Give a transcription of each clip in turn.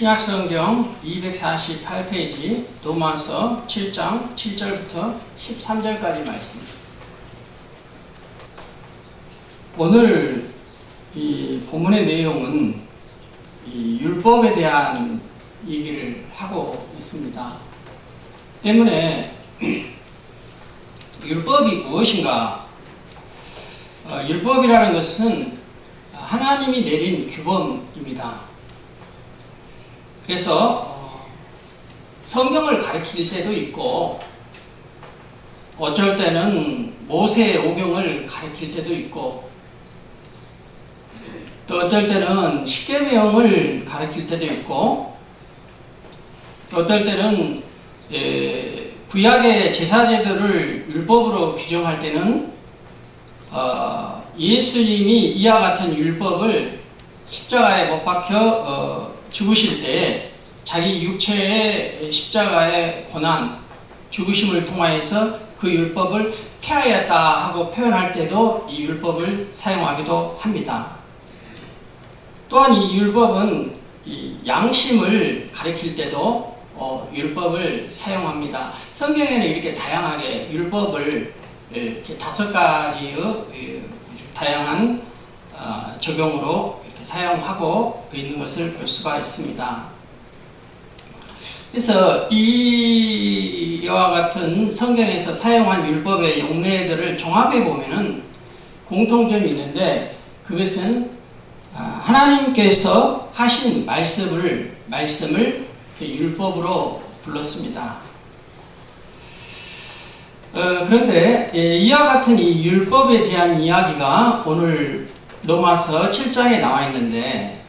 신약성경 248페이지 로마서 7장 7절부터 13절까지 말씀. 오늘 이 본문의 내용은 이 율법에 대한 얘기를 하고 있습니다. 때문에 율법이 무엇인가? 율법이라는 것은 하나님이 내린 규범입니다. 그래서 성경을 가르칠 때도 있고 어쩔 때는 모세 오경을 가르칠 때도 있고 또 어떨 때는 십계명을 가르칠 때도 있고 또 어떨 때는 구약의 제사제도를 율법으로 규정할 때는 예수님이 이와 같은 율법을 십자가에 못 박혀 죽으실 때 자기 육체의 십자가의 고난, 죽으심을 통하여서 그 율법을 폐하였다 하고 표현할 때도 이 율법을 사용하기도 합니다. 또한 이 율법은 이 양심을 가리킬 때도 율법을 사용합니다. 성경에는 이렇게 다양하게 율법을 이렇게 5가지의 다양한 적용으로 이렇게 사용하고 있는 것을 볼 수가 있습니다. 그래서 이와 같은 성경에서 사용한 율법의 용례들을 종합해 보면은 공통점이 있는데 그것은 하나님께서 하신 말씀을 율법으로 불렀습니다. 그런데 이와 같은 이 율법에 대한 이야기가 오늘 로마서 7장에 나와 있는데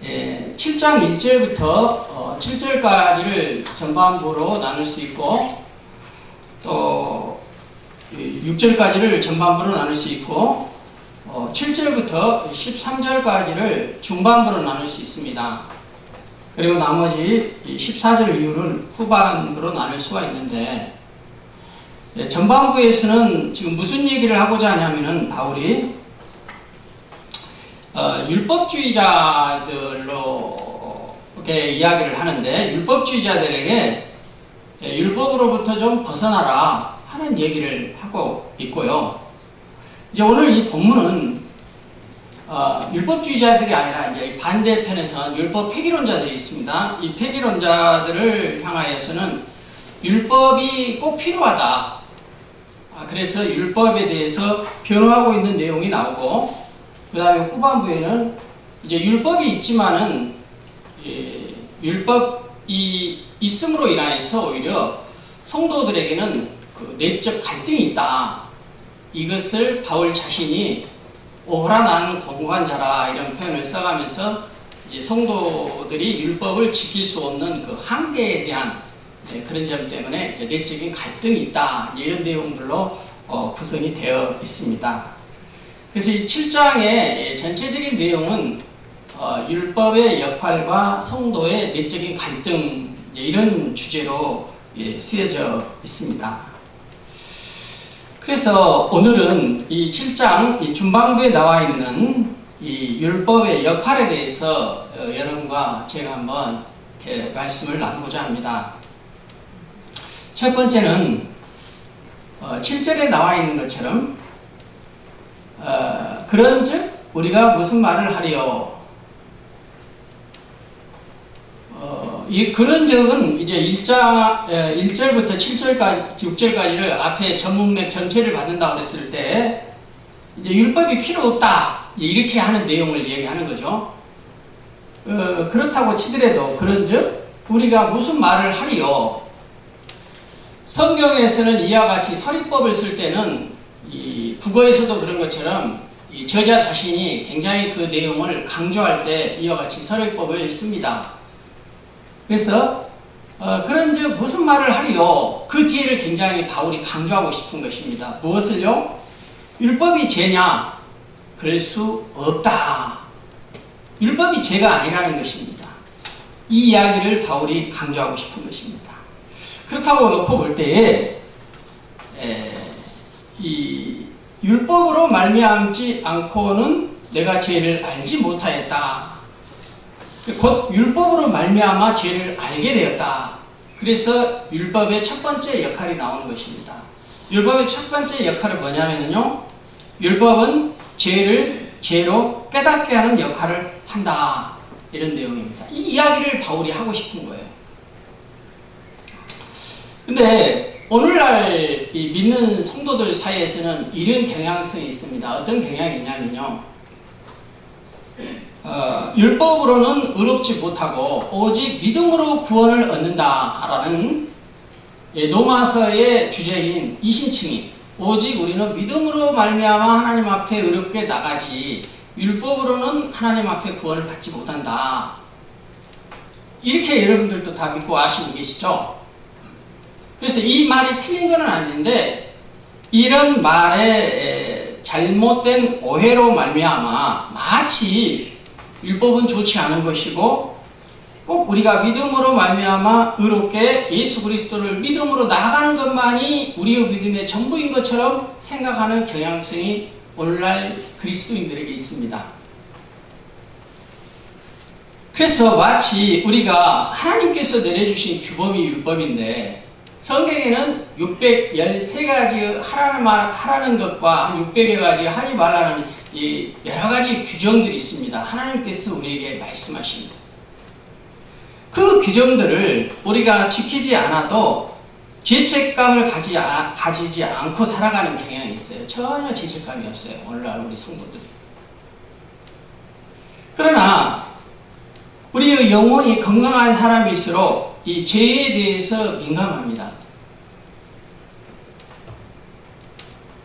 7장 1절부터 7절까지를 전반부로 나눌 수 있고 또 6절까지를 전반부로 나눌 수 있고 7절부터 13절까지를 중반부로 나눌 수 있습니다. 그리고 나머지 14절 이후는 후반부로 나눌 수가 있는데 전반부에서는 지금 무슨 얘기를 하고자 하냐면은 바울이 율법주의자들로 이렇게 이야기를 하는데 율법주의자들에게 율법으로부터 좀 벗어나라 하는 얘기를 하고 있고요. 이제 오늘 이 본문은 율법주의자들이 아니라 이제 반대편에서 율법 폐기론자들이 있습니다. 이 폐기론자들을 향하여서는 율법이 꼭 필요하다. 그래서 율법에 대해서 변호하고 있는 내용이 나오고 그 다음에 후반부에는 이제 율법이 있지만은 율법이 있음으로 인하여서 오히려 성도들에게는 그 내적 갈등이 있다. 이것을 바울 자신이 오호라 나는 권고한 자라 이런 표현을 써가면서 이제 성도들이 율법을 지킬 수 없는 그 한계에 대한 그런 점 때문에 내적인 갈등이 있다. 이런 내용들로 구성이 되어 있습니다. 그래서 이 7장의 전체적인 내용은 율법의 역할과 성도의 내적인 갈등 이런 주제로 쓰여져 있습니다. 그래서 오늘은 이 7장 이 중반부에 나와 있는 이 율법의 역할에 대해서 여러분과 제가 한번 이렇게 말씀을 나누고자 합니다. 첫 번째는 7절에 나와 있는 것처럼 그런즉 우리가 무슨 말을 하리요? 이 그런즉은 이제 1절부터 7절까지 6절까지를 앞에 전문맥 전체를 받는다고 했을 때 이제 율법이 필요 없다 이렇게 하는 내용을 얘기하는 거죠. 그렇다고 치더라도 그런즉 우리가 무슨 말을 하리요? 성경에서는 이와 같이 서리법을 쓸 때는 이 국어에서도 그런 것처럼 이 저자 자신이 굉장히 그 내용을 강조할 때 이와 같이 서리법을 씁니다. 그래서 그런즉 무슨 말을 하리요? 그 뒤에를 굉장히 바울이 강조하고 싶은 것입니다. 무엇을요? 율법이 죄냐? 그럴 수 없다. 율법이 죄가 아니라는 것입니다. 이 이야기를 바울이 강조하고 싶은 것입니다. 그렇다고 놓고 볼 때에 이 율법으로 말미암지 않고는 내가 죄를 알지 못하였다. 곧 율법으로 말미암아 죄를 알게 되었다. 그래서 율법의 첫 번째 역할이 나오는 것입니다. 율법의 첫 번째 역할은 뭐냐면요, 율법은 죄를 죄로 깨닫게 하는 역할을 한다, 이런 내용입니다. 이 이야기를 바울이 하고 싶은 거예요. 근데 오늘날 이 믿는 성도들 사이에서는 이런 경향성이 있습니다. 어떤 경향이 있냐면요, 율법으로는 의롭지 못하고 오직 믿음으로 구원을 얻는다라는 로마서의 주제인 이신칭이, 오직 우리는 믿음으로 말미암아 하나님 앞에 의롭게 나가지 율법으로는 하나님 앞에 구원을 받지 못한다, 이렇게 여러분들도 다 믿고 아시고 계시죠? 그래서 이 말이 틀린 건 아닌데, 이런 말에 잘못된 오해로 말미암아 마치 율법은 좋지 않은 것이고 꼭 우리가 믿음으로 말미암아 의롭게 예수 그리스도를 믿음으로 나아가는 것만이 우리의 믿음의 전부인 것처럼 생각하는 경향성이 오늘날 그리스도인들에게 있습니다. 그래서 마치 우리가 하나님께서 내려주신 규범이 율법인데, 성경에는 613가지 하라는 것과 600여 가지 하지 말라는 이 여러 가지 규정들이 있습니다. 하나님께서 우리에게 말씀하십니다. 그 규정들을 우리가 지키지 않아도 죄책감을 가지지 않고 살아가는 경향이 있어요. 전혀 죄책감이 없어요, 오늘날 우리 성도들이. 그러나 우리의 영혼이 건강한 사람일수록 이 죄에 대해서 민감합니다.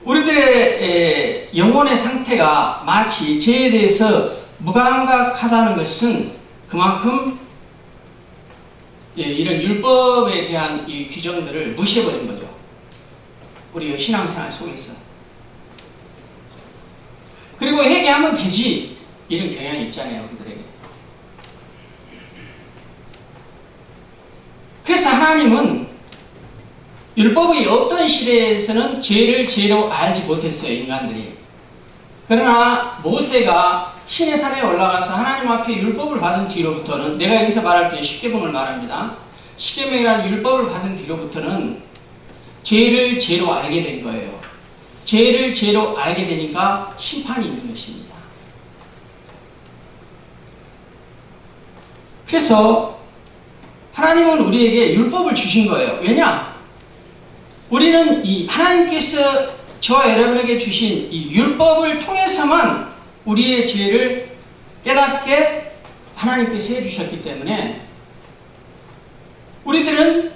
우리들의 영혼의 상태가 마치 죄에 대해서 무감각하다는 것은 그만큼 이런 율법에 대한 이 규정들을 무시해버린 거죠, 우리의 신앙생활 속에서. 그리고 회개하면 되지, 이런 경향이 있잖아요, 우리들에게. 그래서 하나님은 율법의 어떤 시대에서는 죄를 죄로 알지 못했어요, 인간들이. 그러나 모세가 신의 산에 올라가서 하나님 앞에 율법을 받은 뒤로부터는, 내가 여기서 말할 때는 십계명을 말합니다. 십계명이라는 율법을 받은 뒤로부터는 죄를 죄로 알게 된 거예요. 죄를 죄로 알게 되니까 심판이 있는 것입니다. 그래서 하나님은 우리에게 율법을 주신 거예요. 왜냐? 우리는 이 하나님께서 저와 여러분에게 주신 이 율법을 통해서만 우리의 죄를 깨닫게 하나님께서 해주셨기 때문에, 우리들은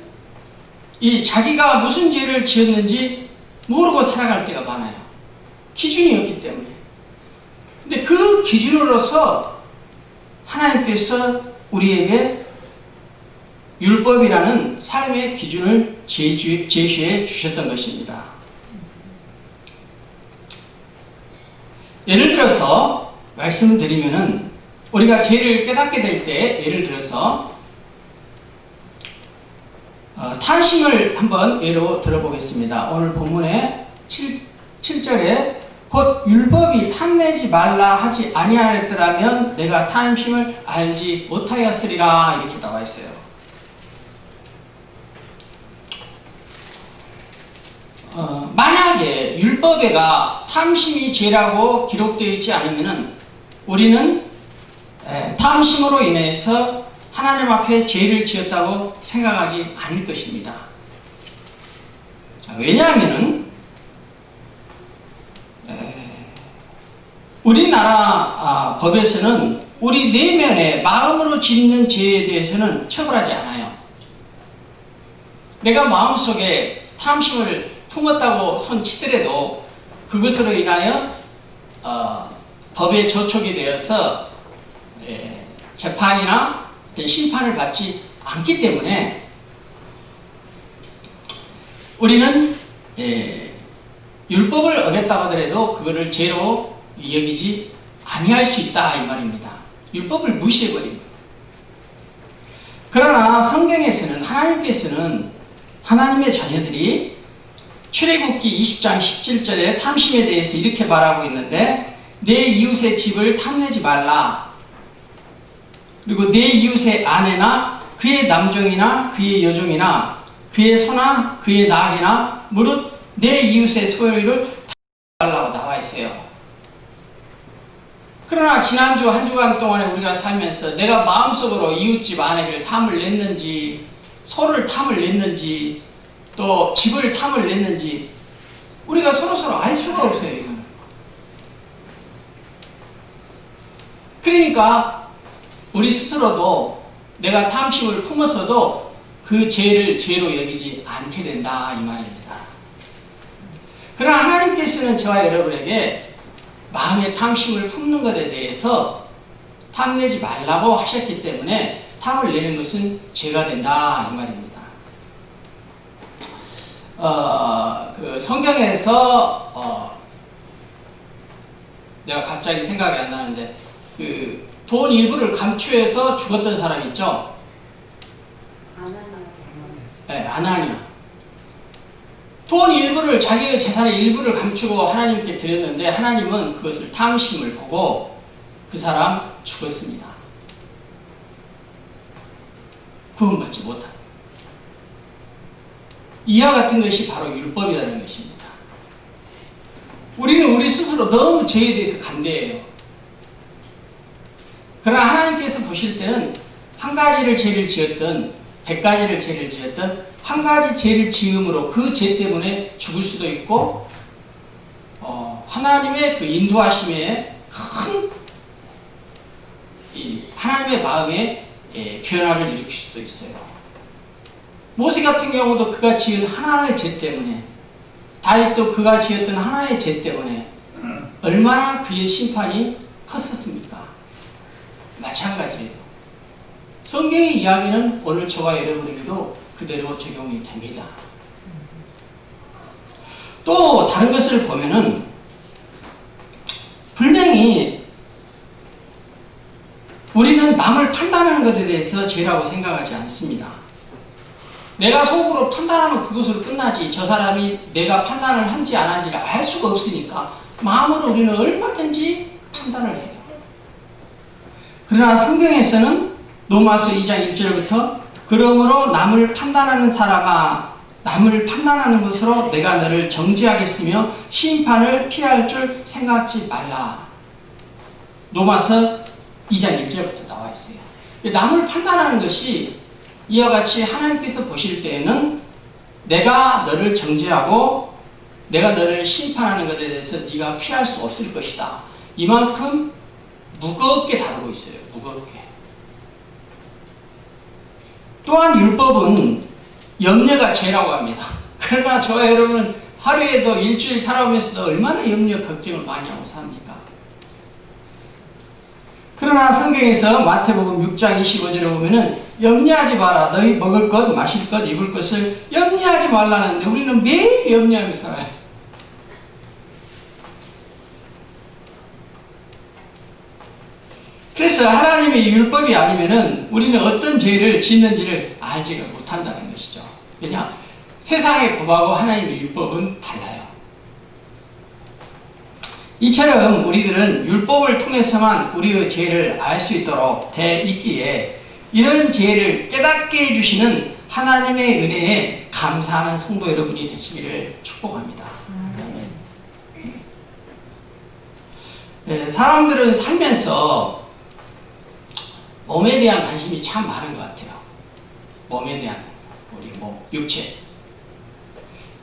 이 자기가 무슨 죄를 지었는지 모르고 살아갈 때가 많아요. 기준이 없기 때문에. 근데 그 기준으로서 하나님께서 우리에게 율법이라는 삶의 기준을 제시해 주셨던 것입니다. 예를 들어서 말씀드리면은, 우리가 죄를 깨닫게 될 때, 예를 들어서 탐심을 한번 예로 들어보겠습니다. 오늘 본문의 7절에 곧 율법이 탐내지 말라 하지 아니하였더라면 내가 탐심을 알지 못하였으리라, 이렇게 나와 있어요. 만약에 율법에가 탐심이 죄라고 기록되어 있지 않으면은 우리는 탐심으로 인해서 하나님 앞에 죄를 지었다고 생각하지 않을 것입니다. 왜냐하면은 우리나라 법에서는 우리 내면에 마음으로 짓는 죄에 대해서는 처벌하지 않아요. 내가 마음속에 탐심을 품었다고 손치더라도 그것으로 인하여 법에 저촉이 되어서 재판이나 어떤 심판을 받지 않기 때문에 우리는 율법을 어겼다고 하더라도 그거를 죄로 여기지 아니할 수 있다, 이 말입니다. 율법을 무시해버립니다. 그러나 성경에서는, 하나님께서는 하나님의 자녀들이 출애굽기 20장 17절에 탐심에 대해서 이렇게 말하고 있는데, 내 이웃의 집을 탐내지 말라. 그리고 내 이웃의 아내나 그의 남종이나 그의 여종이나 그의 소나 그의 낙이나 무릇 내 이웃의 소유를 달라고 나와 있어요. 그러나 지난주 한 주간 동안에 우리가 살면서 내가 마음속으로 이웃집 아내를 탐을 냈는지, 소를 탐을 냈는지, 또 집을 탐을 냈는지 우리가 서로서로 알 수가 없어요. 이거는. 그러니까 우리 스스로도 내가 탐심을 품었어도 그 죄를 죄로 여기지 않게 된다 이 말입니다. 그러나 하나님께서는 저와 여러분에게 마음의 탐심을 품는 것에 대해서 탐내지 말라고 하셨기 때문에 탐을 내는 것은 죄가 된다 이 말입니다. 그 성경에서 내가 갑자기 생각이 안 나는데 그 돈 일부를 감추어서 죽었던 사람 있죠? 네, 아나니아. 돈 일부를 자기의 재산의 일부를 감추고 하나님께 드렸는데 하나님은 그것을 탐심을 보고 그 사람 죽었습니다. 구원받지 못한. 이와 같은 것이 바로 율법이라는 것입니다. 우리는 우리 스스로 너무 죄에 대해서 간대해요. 그러나 하나님께서 보실 때는 한 가지를 죄를 지었든 100가지를 죄를 지었든 한 가지 죄를 지음으로 그 죄 때문에 죽을 수도 있고 하나님의 그 인도하심에 큰 하나님의 마음에 변화를 일으킬 수도 있어요. 모세 같은 경우도 그가 지은 하나의 죄 때문에, 다윗도 그가 지었던 하나의 죄 때문에 얼마나 그의 심판이 컸었습니까? 마찬가지예요. 성경의 이야기는 오늘 저와 여러분에게도 그대로 적용이 됩니다. 또 다른 것을 보면은 분명히 우리는 남을 판단하는 것에 대해서 죄라고 생각하지 않습니다. 내가 속으로 판단하면 그것으로 끝나지 저 사람이 내가 판단을 한지 안 한지를 알 수가 없으니까 마음으로 우리는 얼마든지 판단을 해요. 그러나 성경에서는 로마서 2장 1절부터 그러므로 남을 판단하는 사람아 남을 판단하는 것으로 내가 너를 정죄하겠으며 심판을 피할 줄 생각지 말라. 로마서 2장 1절부터 나와 있어요. 남을 판단하는 것이 이와 같이 하나님께서 보실 때에는 내가 너를 정죄하고 내가 너를 심판하는 것에 대해서 네가 피할 수 없을 것이다. 이만큼 무겁게 다루고 있어요. 무겁게. 또한 율법은 염려가 죄라고 합니다. 그러나 저와 여러분은 하루에도 일주일 살아오면서도 얼마나 염려 걱정을 많이 하고 삽니까? 그러나 성경에서 마태복음 6장 25절에 보면은 염려하지 마라. 너희 먹을 것, 마실 것, 입을 것을 염려하지 말라는데 우리는 매일 염려하며 살아요. 그래서 하나님의 율법이 아니면은 우리는 어떤 죄를 짓는지를 알지가 못한다는 것이죠. 왜냐? 세상의 법하고 하나님의 율법은 달라요. 이처럼 우리들은 율법을 통해서만 우리의 죄를 알 수 있도록 돼 있기에 이런 죄를 깨닫게 해주시는 하나님의 은혜에 감사하는 성도 여러분이 되시기를 축복합니다. 네, 사람들은 살면서 몸에 대한 관심이 참 많은 것 같아요. 몸에 대한 우리 몸, 육체.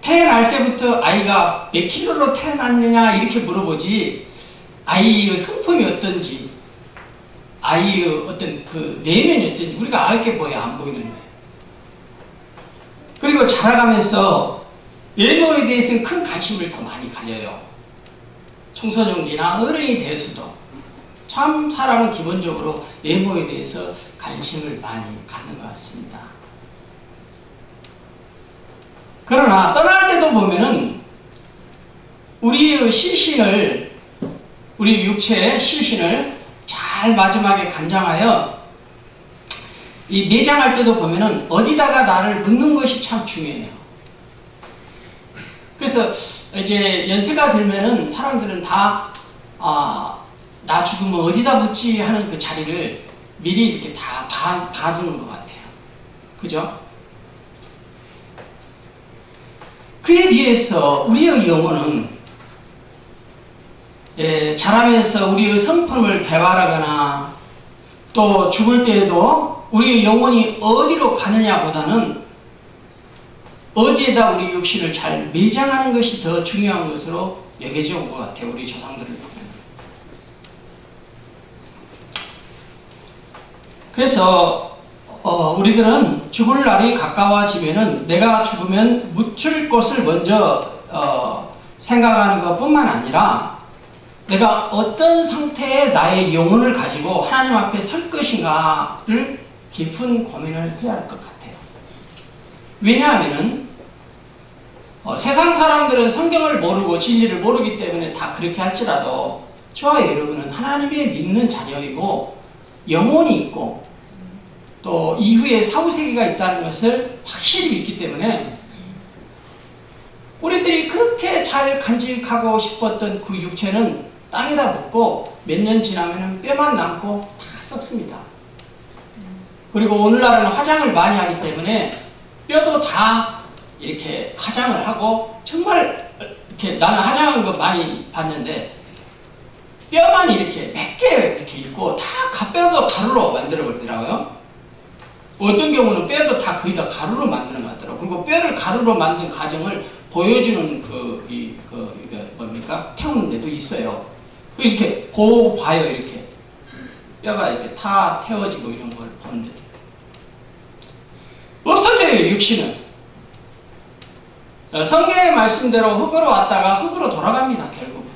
태어날 때부터 아이가 몇 킬로로 태어났느냐 이렇게 물어보지 아이의 성품이 어떤지 아이의 어떤 그 내면이 어떤지 우리가 알 게 거의 안 보이는 거예요. 그리고 자라가면서 외모에 대해서는 큰 관심을 더 많이 가져요. 청소년기나 어른이 되어서도 참 사람은 기본적으로 외모에 대해서 관심을 많이 갖는 것 같습니다. 그러나 떠날 때도 보면은 우리의 실신을 우리 육체의 실신을 잘 마지막에 감장하여 이 내장할 때도 보면은 어디다가 나를 묻는 것이 참 중요해요. 그래서 이제 연세가 들면은 사람들은 다 나 죽으면 어디다 묻지 하는 그 자리를 미리 이렇게 다 봐두는 것 같아요. 그죠? 그에 비해서 우리의 영혼은 자라면서 우리의 성품을 개발하거나 또 죽을 때에도 우리의 영혼이 어디로 가느냐보다는 어디에다 우리 육신을 잘 매장하는 것이 더 중요한 것으로 여겨져 온 것 같아요. 우리 조상들을 보면. 그래서 우리들은 죽을 날이 가까워지면은 내가 죽으면 묻힐 곳을 먼저 생각하는 것뿐만 아니라 내가 어떤 상태의 나의 영혼을 가지고 하나님 앞에 설 것인가를 깊은 고민을 해야 할 것 같아요. 왜냐하면은 세상 사람들은 성경을 모르고 진리를 모르기 때문에 다 그렇게 할지라도 저와 여러분은 하나님의 믿는 자녀이고 영혼이 있고 또 이후에 사후세계가 있다는 것을 확실히 믿기 때문에 우리들이 그렇게 잘 간직하고 싶었던 그 육체는 땅에다 묻고 몇 년 지나면 뼈만 남고 다 썩습니다. 그리고 오늘날은 화장을 많이 하기 때문에 뼈도 다 이렇게 화장을 하고 정말 이렇게 나는 화장한 거 많이 봤는데 뼈만 이렇게 몇 개 이렇게 있고 다 뼈도 가루로 만들어 버리더라고요. 어떤 경우는 뼈도 다 거의 다 가루로 만드는 것 같더라고요. 그리고 뼈를 가루로 만든 과정을 보여주는 이게 뭡니까? 태우는 데도 있어요. 이렇게 봐요, 이렇게. 뼈가 이렇게 다 태워지고 이런 걸 보는데. 없어져요, 육신은. 성경의 말씀대로 흙으로 왔다가 흙으로 돌아갑니다, 결국은.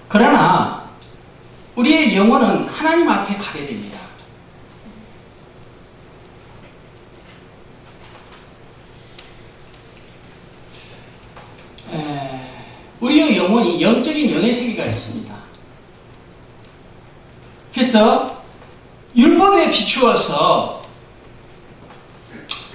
그러나, 우리의 영혼은 하나님 앞에 가게 됩니다. 우리의 영혼이 영적인 영의 세계가 있습니다. 그래서 율법에 비추어서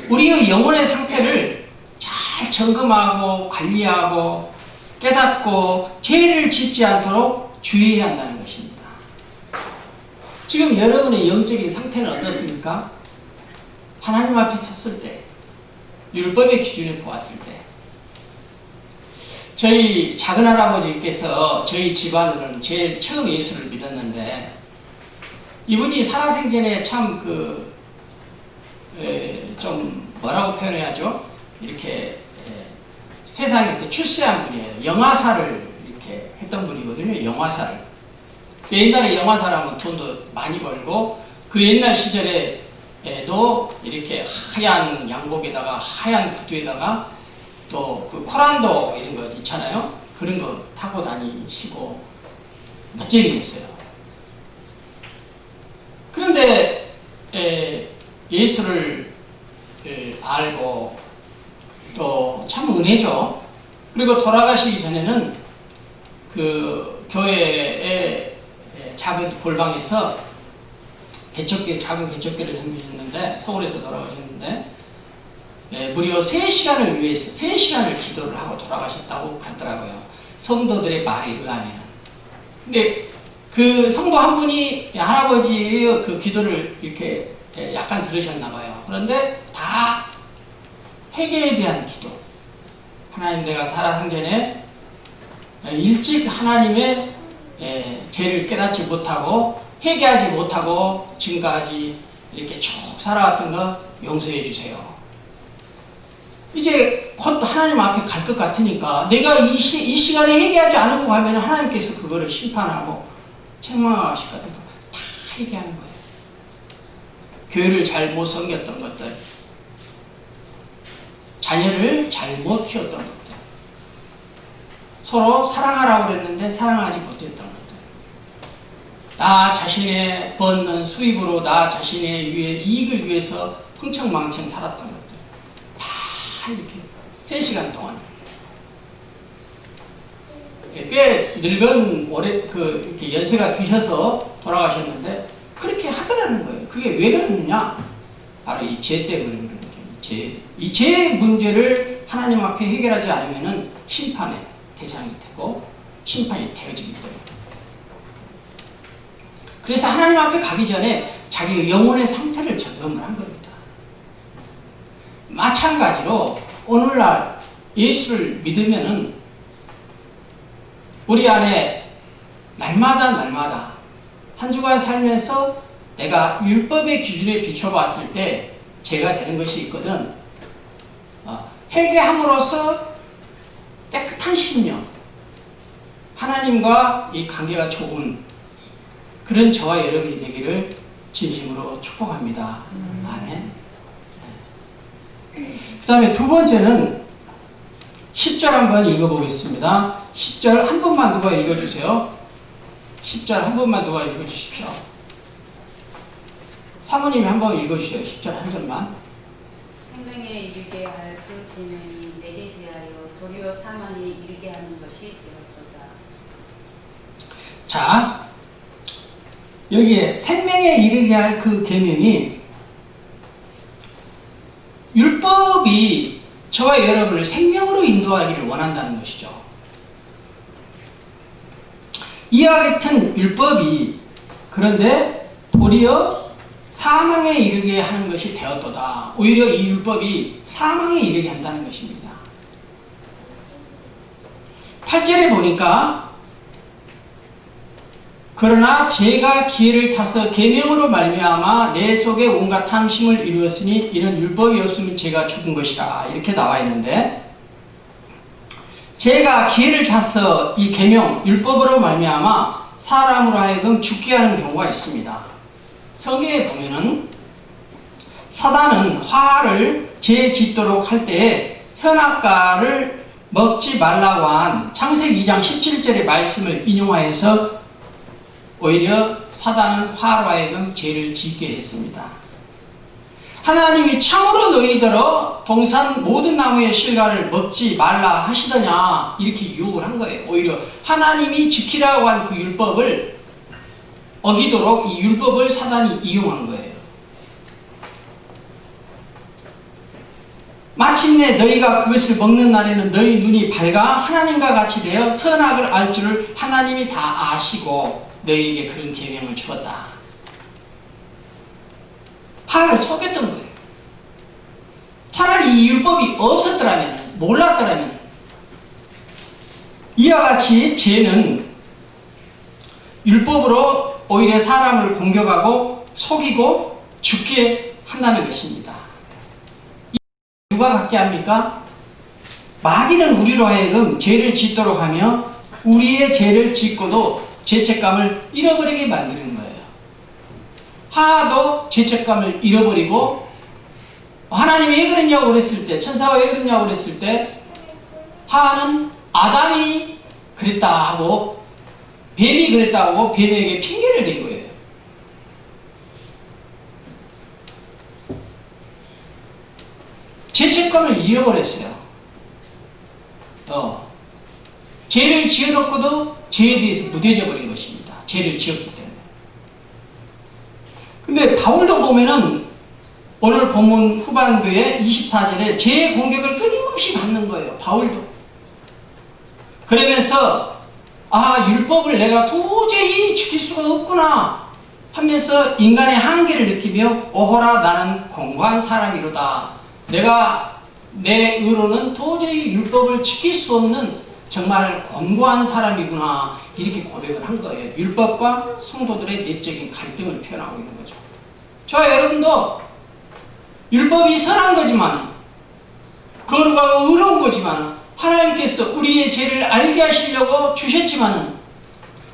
우리의 영혼의 상태를 잘 점검하고 관리하고 깨닫고 죄를 짓지 않도록 주의해야 한다는 것입니다. 지금 여러분의 영적인 상태는 어떻습니까? 하나님 앞에 섰을 때, 율법의 기준에 보았을 때, 저희 작은할아버지께서 저희 집안으로는 제일 처음 예수를 믿었는데 이분이 살아생전에 참 좀 뭐라고 표현해야죠? 이렇게 세상에서 출세한 분이에요. 영화사를 이렇게 했던 분이거든요. 영화사를. 옛날에 영화사를 하면 돈도 많이 벌고 그 옛날 시절에도 이렇게 하얀 양복에다가 하얀 구두에다가 또 그 코란도 이런 거 있잖아요. 그런 거 타고 다니시고 멋지게 했어요. 그런데 예수를 알고 또 참 은혜죠. 그리고 돌아가시기 전에는 그 교회의 작은 골방에서 작은 개척교를 섬기셨는데 서울에서 돌아가셨는데 무려 3시간을 위해서 3시간을 기도를 하고 돌아가셨다고 하더라고요. 성도들의 말에 의하면. 근데 그 성도 한 분이 할아버지의 그 기도를 이렇게 약간 들으셨나 봐요. 그런데 다 회개에 대한 기도. 하나님, 내가 살아생전에 일찍 하나님의 죄를 깨닫지 못하고 회개하지 못하고 지금까지 이렇게 쭉 살아왔던 거 용서해 주세요. 이제 곧 하나님 앞에 갈 것 같으니까 내가 이 시간에 회개하지 않고 가면 하나님께서 그거를 심판하고 책망하실 것 같으니까 다 회개하는 거예요. 교회를 잘못 섬겼던 것들, 자녀를 잘못 키웠던 것들, 서로 사랑하라고 그랬는데 사랑하지 못했던 것들, 나 자신의 버는 수입으로 나 자신의 이익을 위해서 흥청망청 살았던 것들, 이렇게 3시간 동안 꽤 늙은 이렇게 연세가 드셔서 돌아가셨는데 그렇게 하더라는 거예요. 그게 왜 그러느냐? 바로 이 죄 때문에 그런 거죠. 이 죄 문제를 하나님 앞에 해결하지 않으면은 심판의 대상이 되고 심판이 되어지기 때문에. 그래서 하나님 앞에 가기 전에 자기 영혼의 상태를 점검을 한 겁니다. 마찬가지로 오늘날 예수를 믿으면은 우리 안에 날마다 한 주간 살면서 내가 율법의 기준에 비춰봤을 때 죄가 되는 것이 있거든. 회개함으로써 깨끗한 심령, 하나님과 이 관계가 좋은 그런 저와 여러분이 되기를 진심으로 축복합니다. 아멘. 그 다음에 두 번째는 10절 한번 읽어보겠습니다. 10절 한 번만 누가 읽어주세요. 10절 한 번만 누가 읽어주십시오. 사모님이 한 번 읽어주세요. 10절 한 절만. 생명에 이르게 할 그 계명이 내게 대하여 도리어 사망에 이르게 하는 것이 되었도다. 자, 여기에 생명에 이르게 할 그 계명이 율법이 저와 여러분을 생명으로 인도하기를 원한다는 것이죠. 이와 같은 율법이 그런데 도리어 사망에 이르게 하는 것이 되었도다. 오히려 이 율법이 사망에 이르게 한다는 것입니다. 8절에 보니까 그러나 죄가 기회를 타서 계명으로 말미암아 내 속에 온갖 탐심을 이루었으니 이는 율법이 없으면 죄가 죽은 것이라 이렇게 나와 있는데, 죄가 기회를 타서 이 계명 율법으로 말미암아 사람으로 하여금 죽게 하는 경우가 있습니다. 성경에 보면은 사단은 화를 죄 짓도록 할 때에 선악과를 먹지 말라고 한 창세기 2장 17절의 말씀을 인용하여서 오히려 사단은 화로 하여금 죄를 짓게 했습니다. 하나님이 참으로 너희더러 동산 모든 나무의 실과를 먹지 말라 하시더냐 이렇게 유혹을 한 거예요. 오히려 하나님이 지키라고 한 그 율법을 어기도록 이 율법을 사단이 이용한 거예요. 마침내 너희가 그것을 먹는 날에는 너희 눈이 밝아 하나님과 같이 되어 선악을 알 줄을 하나님이 다 아시고 너희에게 그런 계명을 주었다. 하나를 속였던 거예요. 차라리 이 율법이 없었더라면, 몰랐더라면 이와 같이 죄는 율법으로 오히려 사람을 공격하고 속이고 죽게 한다는 것입니다. 누가 갖게 합니까? 마귀는 우리로 하여금 죄를 짓도록 하며 우리의 죄를 짓고도 죄책감을 잃어버리게 만드는 거예요. 하도 죄책감을 잃어버리고 하나님이 왜 그랬냐고 그랬을 때, 천사가 왜 그랬냐고 그랬을 때 하는 아담이 그랬다 하고 뱀이 그랬다고 뱀에게 핑계를 댄 거예요. 죄책감을 잃어버렸어요. 죄를 지어놓고도 죄에 대해서 무뎌져 버린 것입니다. 죄를 지었기 때문에. 근데 바울도 보면은 오늘 본문 후반부에 24절에 죄의 공격을 끊임없이 받는 거예요. 바울도. 그러면서 율법을 내가 도저히 지킬 수가 없구나 하면서 인간의 한계를 느끼며 오호라 나는 공고한 사람이로다. 내가 내 의로는 도저히 율법을 지킬 수 없는 정말 권고한 사람이구나 이렇게 고백을 한 거예요. 율법과 성도들의 내적인 갈등을 표현하고 있는 거죠. 저와 여러분도 율법이 선한 거지만 거룩하고 의로운 거지만 하나님께서 우리의 죄를 알게 하시려고 주셨지만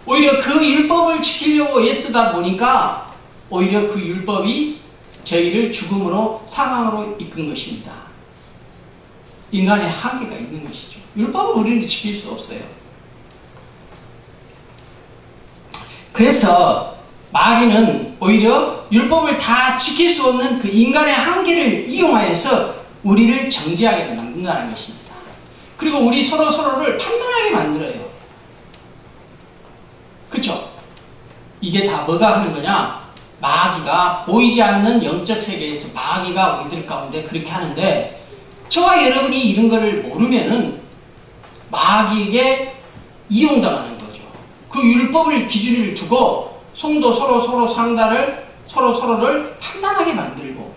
오히려 그 율법을 지키려고 애쓰다 보니까 오히려 그 율법이 저희를 죽음으로 사망으로 이끈 것입니다. 인간의 한계가 있는 것이죠. 율법을 우리는 지킬 수 없어요. 그래서 마귀는 오히려 율법을 다 지킬 수 없는 그 인간의 한계를 이용하여서 우리를 정죄하게 만든다는 것입니다. 그리고 우리 서로를 판단하게 만들어요. 그쵸? 이게 다 뭐가 하는 거냐? 마귀가 보이지 않는 영적 세계에서 마귀가 우리들 가운데 그렇게 하는데 저와 여러분이 이런 거를 모르면은 마귀에게 이용당하는 거죠. 그 율법을 기준을 두고 성도 서로를 판단하게 만들고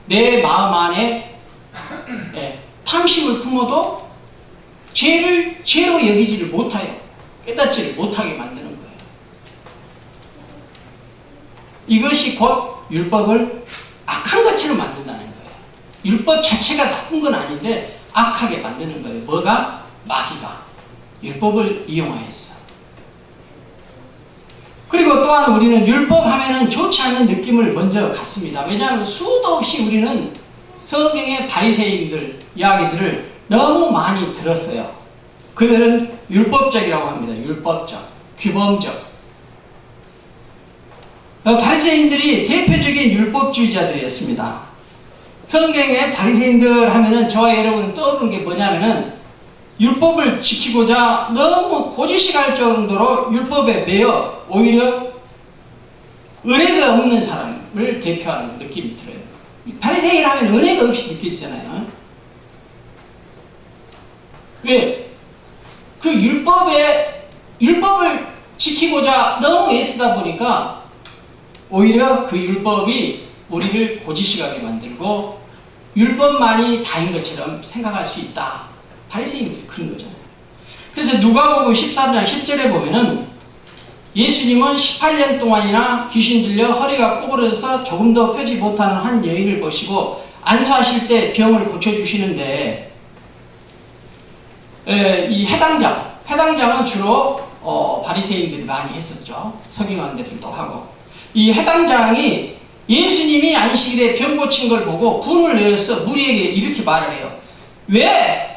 내 마음 안에 탐심을 품어도 죄를 죄로 여기지를 못하여 깨닫지를 못하게 만드는 거예요. 이것이 곧 율법을 악한 것처럼 만든다는 거예요. 율법 자체가 나쁜 건 아닌데 악하게 만드는 거예요. 뭐가? 마귀가 율법을 이용하였어. 그리고 또한 우리는 율법 하면은 좋지 않은 느낌을 먼저 갖습니다. 왜냐하면 수도 없이 우리는 성경의 바리새인들 이야기들을 너무 많이 들었어요. 그들은 율법적이라고 합니다. 율법적, 규범적. 바리새인들이 대표적인 율법주의자들이었습니다. 성경의 바리새인들 하면은 저와 여러분 떠오르는 게 뭐냐면은 율법을 지키고자 너무 고지식할 정도로 율법에 매여 오히려 은혜가 없는 사람을 대표하는 느낌이 들어요. 바리새인 하면 은혜가 없이 느껴지잖아요. 왜? 그 율법을 지키고자 너무 애쓰다 보니까 오히려 그 율법이 우리를 고지식하게 만들고 율법만이 다인 것처럼 생각할 수 있다. 바리새인들이 그런 거잖아요. 그래서 누가복음 13장 10절에 보면은 예수님은 18년 동안이나 귀신 들려 허리가 꼬부러져서 조금도 펴지 못하는 한 여인을 보시고 안수하실 때 병을 고쳐주시는데 이 해당장은 주로 바리새인들이 많이 했었죠. 서기관들도 하고 이 해당장이 예수님이 안식일에 병 고친 걸 보고 분을 내어서 무리에게 이렇게 말을 해요. 왜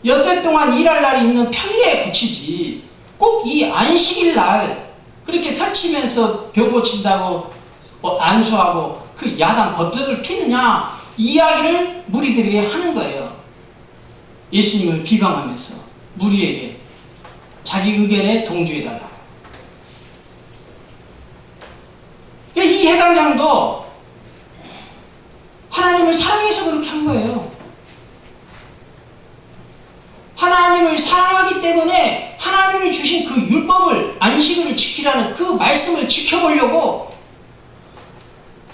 엿새 동안 일할 날이 있는 평일에 고치지 꼭 이 안식일 날 그렇게 설치면서 병 고친다고 안수하고 그 야단 법석을 피느냐 이 이야기를 무리들에게 하는 거예요. 예수님을 비방하면서 무리에게 자기 의견에 동조해달라고. 이 해당장도 하나님을 사랑해서 그렇게 한 거예요. 하나님을 사랑하기 때문에 하나님이 주신 그 율법을 안식일을 지키라는 그 말씀을 지켜보려고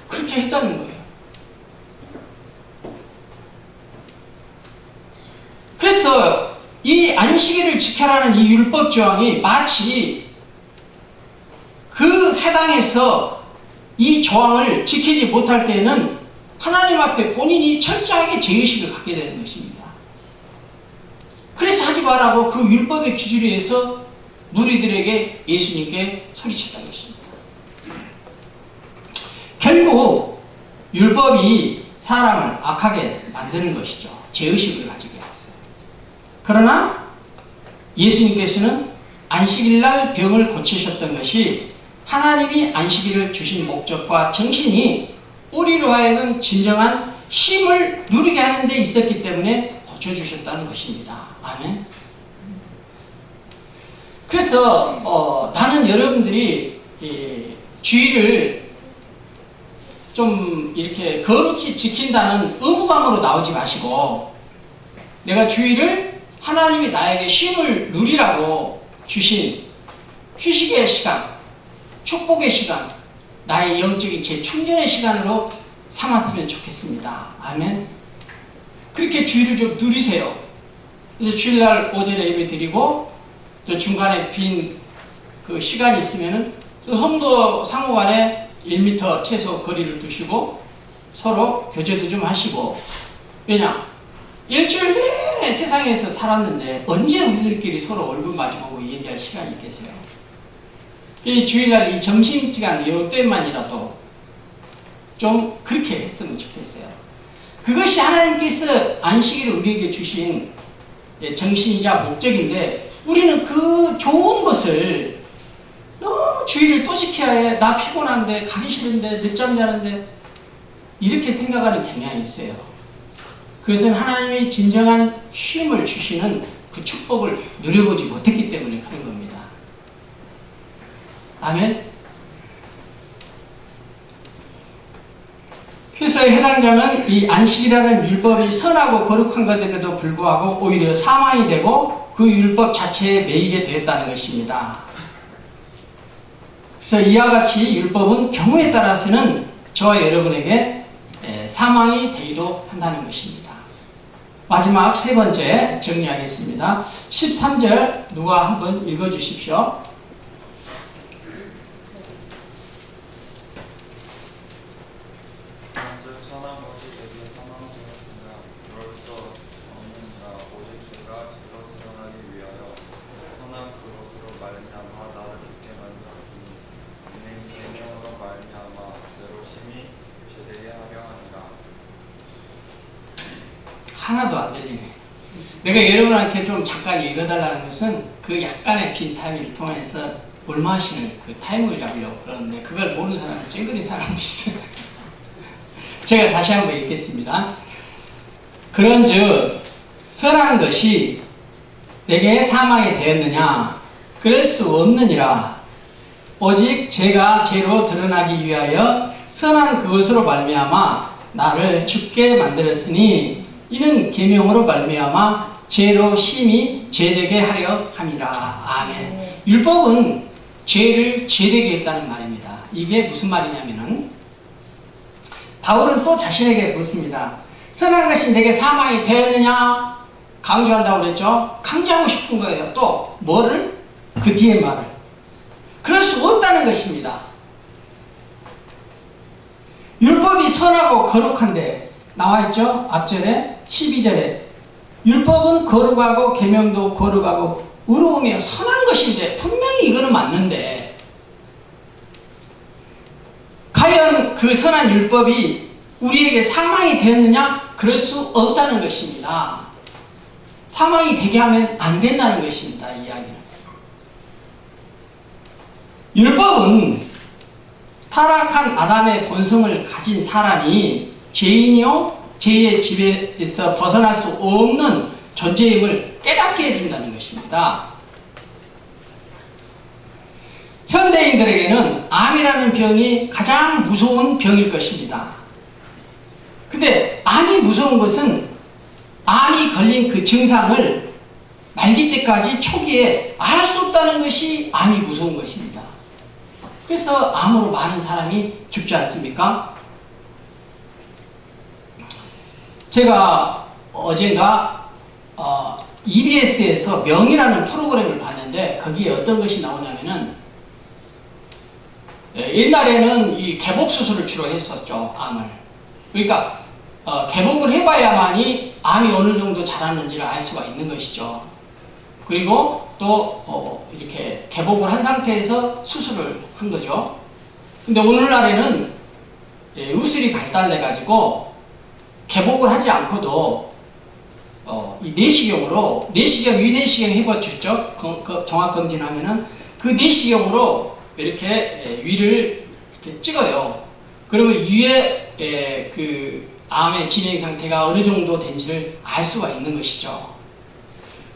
그렇게 했다는 거예요. 그래서 이 안식일을 지켜라는 이 율법 조항이 마치 그 해당에서 이 조항을 지키지 못할 때에는 하나님 앞에 본인이 철저하게 죄의식을 갖게 되는 것입니다. 그래서 하지 말라고 그 율법의 기준에 의해서 무리들에게 예수님께 소리쳤다는 것입니다. 결국 율법이 사람을 악하게 만드는 것이죠. 죄의식을 가지게 했어요. 그러나 예수님께서는 안식일날 병을 고치셨던 것이 하나님이 안식일을 주신 목적과 정신이 우리로 하여금 진정한 쉼을 누리게 하는 데 있었기 때문에 고쳐주셨다는 것입니다. 아멘. 그래서 나는 여러분들이 주의를 좀 이렇게 거룩히 지킨다는 의무감으로 나오지 마시고 내가 주의를 하나님이 나에게 쉼을 누리라고 주신 휴식의 시간, 축복의 시간, 나의 영적인 재충전의 시간으로 삼았으면 좋겠습니다. 아멘. 그렇게 주의를 좀 누리세요. 그래서 주일날 오전에 예배 드리고 저 중간에 빈 그 시간이 있으면은 성도 상호간에 1m 최소 거리를 두시고 서로 교제도 좀 하시고. 왜냐? 일주일 내내 세상에서 살았는데 언제 우리들끼리 서로 얼굴 마주보고 얘기할 시간이 있겠어요? 이 주일날 이 점심시간 이때만이라도 좀 그렇게 했으면 좋겠어요. 그것이 하나님께서 안식일을 우리에게 주신 정신이자 목적인데 우리는 그 좋은 것을 너무 주의를 또 지켜야 해. 나 피곤한데 가기 싫은데 늦잠 자는데 이렇게 생각하는 경향이 있어요. 그것은 하나님이 진정한 쉼을 주시는 그 축복을 누려보지 못했기 때문에 그런 겁니다. 아멘. 그래서 해당장은 이 안식이라는 율법이 선하고 거룩한 것임에도 불구하고 오히려 사망이 되고 그 율법 자체에 매이게 되었다는 것입니다. 그래서 이와 같이 율법은 경우에 따라서는 저와 여러분에게 사망이 되기도 한다는 것입니다. 마지막 세 번째 정리하겠습니다. 13절 누가 한번 읽어주십시오. 선한 것이 되게 사망스럽으나 그럴 수 없느니라. 오직 죄가 죄로 드러나기 위하여 선한 그것으로 말미암아 나를 죽게 만들었으니 이는 계명으로 말미암아 죄로 심히 죄되게 하려 하니라. 하나도 안 들리네. 내가 여러분한테 좀 잠깐 읽어달라는 것은 그 약간의 빈 타임을 통해서 볼마시는 그 타임을 잡으려고 그러는데 그걸 모르는 사람은 찡그린 사람도 있어요. 제가 다시 한번 읽겠습니다. 그런즉 선한 것이 내게 사망이 되었느냐? 그럴 수 없느니라. 오직 죄가 죄로 드러나기 위하여 선한 그것으로 말미암아 나를 죽게 만들었으니 이는 계명으로 말미암아 죄로 심히 죄되게 하려 함이라. 아멘. 율법은 죄를 죄되게 했다는 말입니다. 이게 무슨 말이냐면은 바울은 또 자신에게 묻습니다. 선한 것이 내게 사망이 되었느냐? 강조한다고 그랬죠? 강조하고 싶은 거예요. 또 뭐를? 그 뒤에 말을. 그럴 수 없다는 것입니다. 율법이 선하고 거룩한데 나와있죠? 앞절에 12절에 율법은 거룩하고 계명도 거룩하고 의로우며 선한 것인데 분명히 이거는 맞는데 과연 그 선한 율법이 우리에게 사망이 되었느냐? 그럴 수 없다는 것입니다. 사망이 되게 하면 안 된다는 것입니다. 이 이야기는. 율법은 타락한 아담의 본성을 가진 사람이 죄인이요 죄의 지배에서 벗어날 수 없는 존재임을 깨닫게 해준다는 것입니다. 현대인들에게는 암이라는 병이 가장 무서운 병일 것입니다. 근데 암이 무서운 것은 암이 걸린 그 증상을 말기 때까지 초기에 알 수 없다는 것이 암이 무서운 것입니다. 그래서 암으로 많은 사람이 죽지 않습니까? 제가 어젠가 EBS에서 명이라는 프로그램을 봤는데 거기에 어떤 것이 나오냐면은 옛날에는 이 개복 수술을 주로 했었죠. 암을. 그러니까 개복을 해봐야만이 암이 어느 정도 자랐는지를 알 수가 있는 것이죠. 그리고 또 이렇게 개복을 한 상태에서 수술을 한 거죠. 근데 오늘날에는 의술이 발달돼 가지고 개복을 하지 않고도 이 내시경으로 위내시경 해봤죠. 종합검진하면은 그 내시경으로 이렇게 위를 이렇게 찍어요. 그러면 위에 그 암의 진행 상태가 어느 정도 된지를 알 수가 있는 것이죠.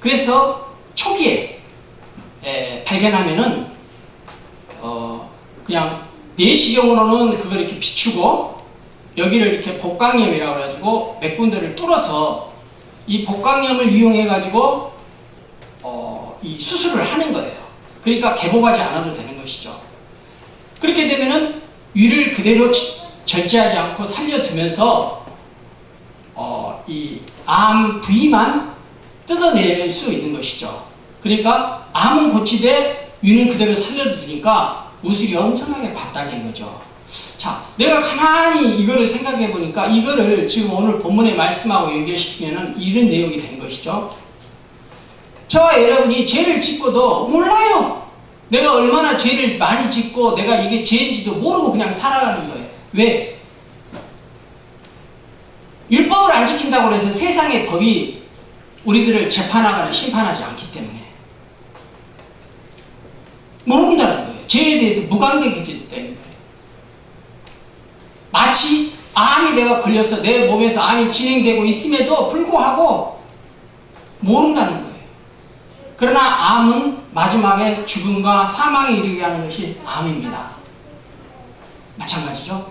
그래서 초기에 발견하면은 그냥 내시경으로는 그걸 이렇게 비추고 여기를 이렇게 복강염이라고 해가지고 몇 군데를 뚫어서 이 복강염을 이용해 가지고 이 수술을 하는 거예요. 그러니까 개복하지 않아도 되는 것이죠. 그렇게 되면은 위를 그대로 절제하지 않고 살려두면서 이 암 부위만 뜯어낼 수 있는 것이죠. 그러니까 암은 고치되 위는 그대로 살려두니까 우술이 엄청나게 발달된 거죠. 자, 내가 가만히 이거를 생각해 보니까 이거를 지금 오늘 본문의 말씀하고 연결시키면은 이런 내용이 된 것이죠. 저와 여러분이 죄를 짓고도 몰라요. 내가 얼마나 죄를 많이 짓고 내가 이게 죄인지도 모르고 그냥 살아가는 거예요. 왜? 율법을 안 지킨다고 해서 세상의 법이 우리들을 재판하거나 심판하지 않기 때문에 모른다는 거예요. 죄에 대해서 무감각해지기 때문에. 마치 암이 내가 걸려서 내 몸에서 암이 진행되고 있음에도 불구하고 모른다는 거예요. 그러나 암은 마지막에 죽음과 사망에 이르게 하는 것이 암입니다. 마찬가지죠.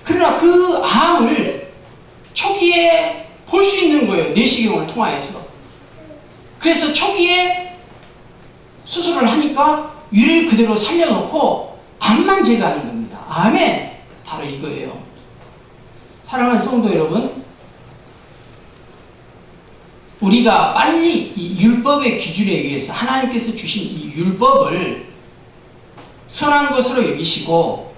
그러나 그 암을 초기에 볼 수 있는 거예요. 내시경을 통하여서. 그래서 초기에 수술을 하니까 위를 그대로 살려놓고 암만 제거하는 겁니다. 아멘. 바로 이거예요. 사랑하는 성도 여러분, 우리가 빨리 이 율법의 기준에 의해서 하나님께서 주신 이 율법을 선한 것으로 여기시고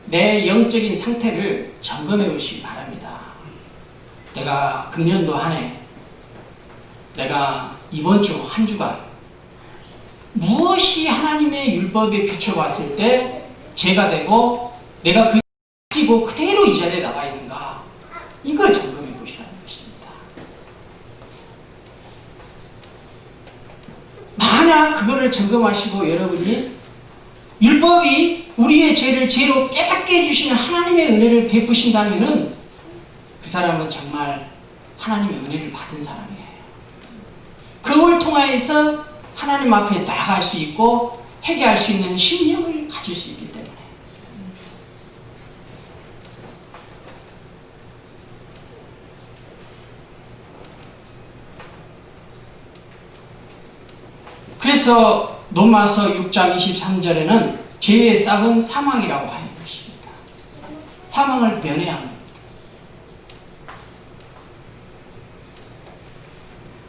내 영적인 상태를 점검해 보시기 바랍니다. 내가 금년도 한 해, 내가 이번 주 한 주간 무엇이 하나님의 율법에 비춰봤을 때 죄가 되고 내가 그 가지고 그대로 이 자리에 나와 있는가, 이걸 점검해 보시라는 것입니다. 만약 그거를 점검하시고 여러분이 율법이 우리의 죄를 죄로 깨닫게 해주시는 하나님의 은혜를 베푸신다면은 그 사람은 정말 하나님의 은혜를 받은 사람이에요. 그걸 통하여서 하나님 앞에 나아갈 수 있고 회개할 수 있는 심령을 가질 수 있기 때문에. 그래서 로마서 6장 23절에는 죄의 싹은 사망이라고 하는 것입니다. 사망을 면해야 합니다.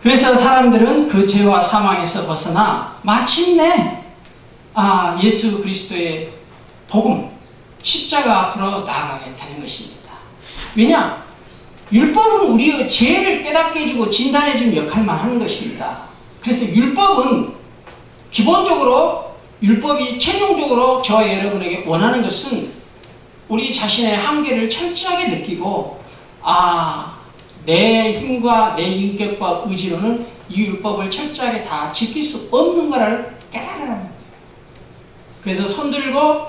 그래서 사람들은 그 죄와 사망에서 벗어나 마침내 예수 그리스도의 복음, 십자가 앞으로 나아가게 되는 것입니다. 왜냐? 율법은 우리의 죄를 깨닫게 해주고 진단해주는 역할만 하는 것입니다. 그래서 율법은 기본적으로, 율법이 최종적으로 저와 여러분에게 원하는 것은 우리 자신의 한계를 철저하게 느끼고 내 힘과 내 인격과 의지로는 이 율법을 철저하게 다 지킬 수 없는 것을 깨달으라는 거예요. 그래서 손들고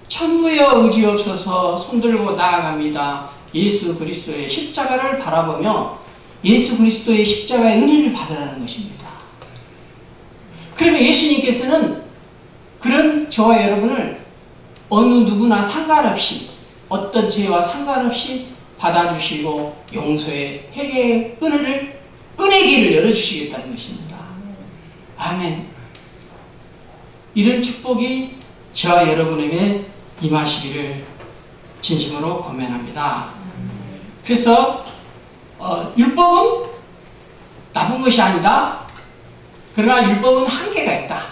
천부여 의지 없어서 손들고 나아갑니다. 예수 그리스도의 십자가를 바라보며 예수 그리스도의 십자가의 은혜를 받으라는 것입니다. 그러면 예수님께서는 그런 저와 여러분을 어느 누구나 상관없이, 어떤 죄와 상관없이 받아주시고 용서의 회개의 은혜 길을 열어주시겠다는 것입니다. 아멘. 이런 축복이 저와 여러분에게 임하시기를 진심으로 고면합니다. 그래서 율법은 나쁜 것이 아니다. 그러나 율법은 한계가 있다.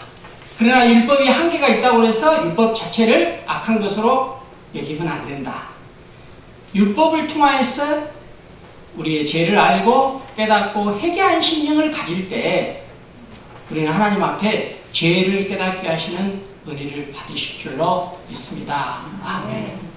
그러나 율법이 한계가 있다고 해서 율법 자체를 악한 것으로 여기면 안 된다. 율법을 통하여서 우리의 죄를 알고 깨닫고 회개한 심령을 가질 때 우리는 하나님 앞에 죄를 깨닫게 하시는 은혜를 받으실 줄로 믿습니다. 아멘.